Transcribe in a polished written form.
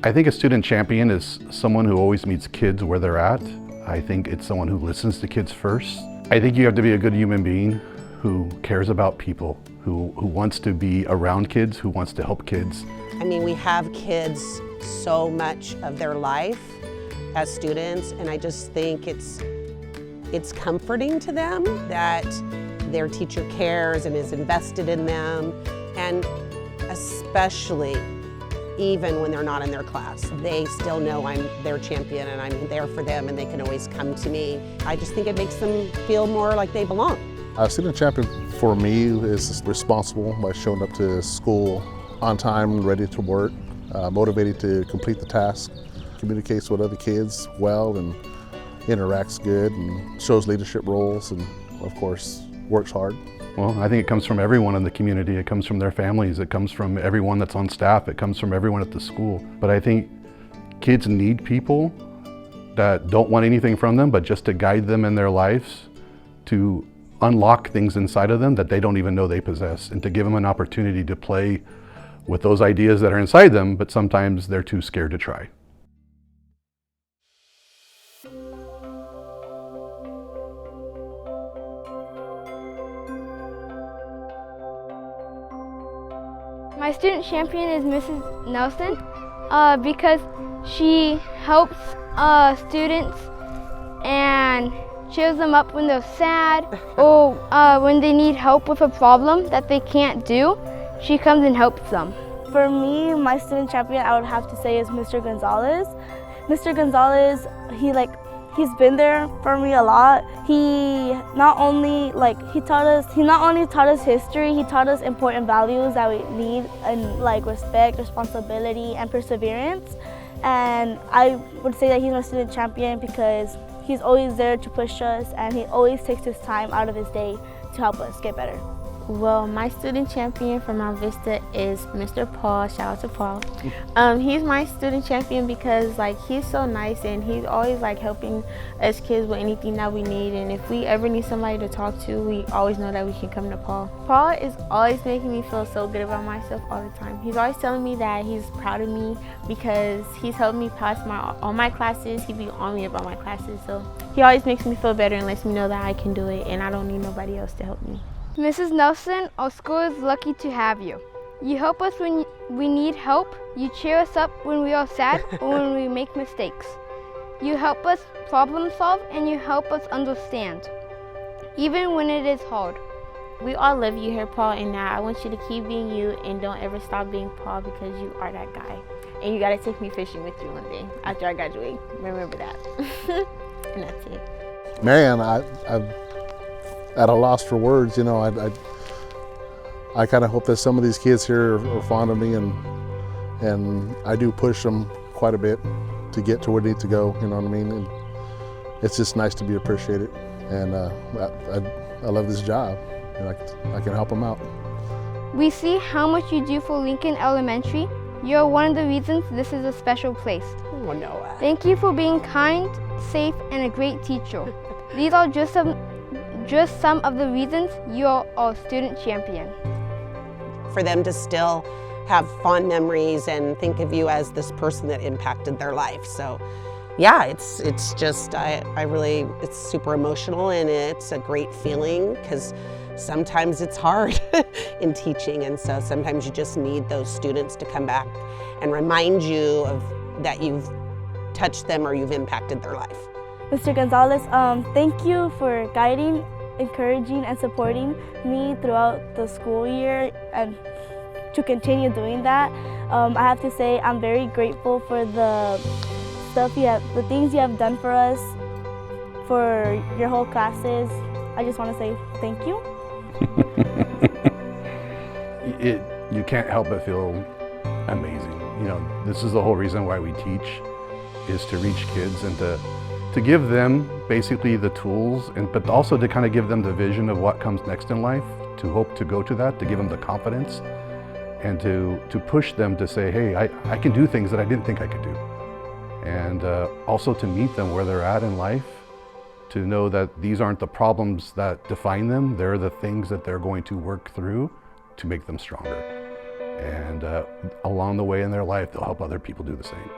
I think a student champion is someone who always meets kids where they're at. I think it's someone who listens to kids first. I think you have to be a good human being who cares about people, who wants to be around kids, who wants to help kids. I mean, we have kids so much of their life as students, and I just think it's comforting to them that their teacher cares and is invested in them, and especially even when they're not in their class. They still know I'm their champion and I'm there for them and they can always come to me. I just think it makes them feel more like they belong. A student champion for me is responsible by showing up to school on time, ready to work, motivated to complete the task, communicates with other kids well and interacts good and shows leadership roles and of course works hard. Well, I think it comes from everyone in the community. It comes from their families. It comes from everyone that's on staff. It comes from everyone at the school. But I think kids need people that don't want anything from them, but just to guide them in their lives, to unlock things inside of them that they don't even know they possess, and to give them an opportunity to play with those ideas that are inside them, but sometimes they're too scared to try. My student champion is Mrs. Nelson because she helps students and cheers them up when they're sad or when they need help with a problem that they can't do. She comes and helps them. For me, my student champion, I would have to say, is Mr. Gonzalez. Mr. Gonzalez, he's been there for me a lot. He not only taught us history, he taught us important values that we need, and like respect, responsibility, and perseverance. And I would say that he's my student champion because he's always there to push us, and he always takes his time out of his day to help us get better. Well, my student champion from Mount Vista is Mr. Paul. Shout out to Paul. He's my student champion because he's so nice and he's always helping us kids with anything that we need. And if we ever need somebody to talk to, we always know that we can come to Paul. Paul is always making me feel so good about myself all the time. He's always telling me that he's proud of me because he's helped me pass all my classes. He be on me about my classes. So he always makes me feel better and lets me know that I can do it and I don't need nobody else to help me. Mrs. Nelson, our school is lucky to have you. You help us when we need help. You cheer us up when we are sad or when we make mistakes. You help us problem solve and you help us understand, even when it is hard. We all love you here, Paul, and now I want you to keep being you and don't ever stop being Paul because you are that guy. And you gotta take me fishing with you one day after I graduate. Remember that. And that's it. Man, I'm at a loss for words. You know, I kind of hope that some of these kids here are fond of me, and I do push them quite a bit to get to where they need to go. You know what I mean? And it's just nice to be appreciated, and I love this job, and I can help them out. We see how much you do for Lincoln Elementary. You're one of the reasons this is a special place. Oh, Noah. Thank you for being kind, safe, and a great teacher. These are just some of the reasons you're our student champion. For them to still have fond memories and think of you as this person that impacted their life. So yeah, it's just, it's super emotional and it's a great feeling because sometimes it's hard in teaching, and so sometimes you just need those students to come back and remind you of that you've touched them or you've impacted their life. Mr. Gonzalez, thank you for guiding, encouraging, and supporting me throughout the school year, and to continue doing that. I have to say I'm very grateful for the things you have done for us, for your whole classes. I just want to say thank you. You can't help but feel amazing. You know, this is the whole reason why we teach, is to reach kids and to give them basically the tools, but also to kind of give them the vision of what comes next in life, to hope to go to that, to give them the confidence, and to push them to say, hey, I can do things that I didn't think I could do. And also to meet them where they're at in life, to know that these aren't the problems that define them, they're the things that they're going to work through to make them stronger. And along the way in their life, they'll help other people do the same.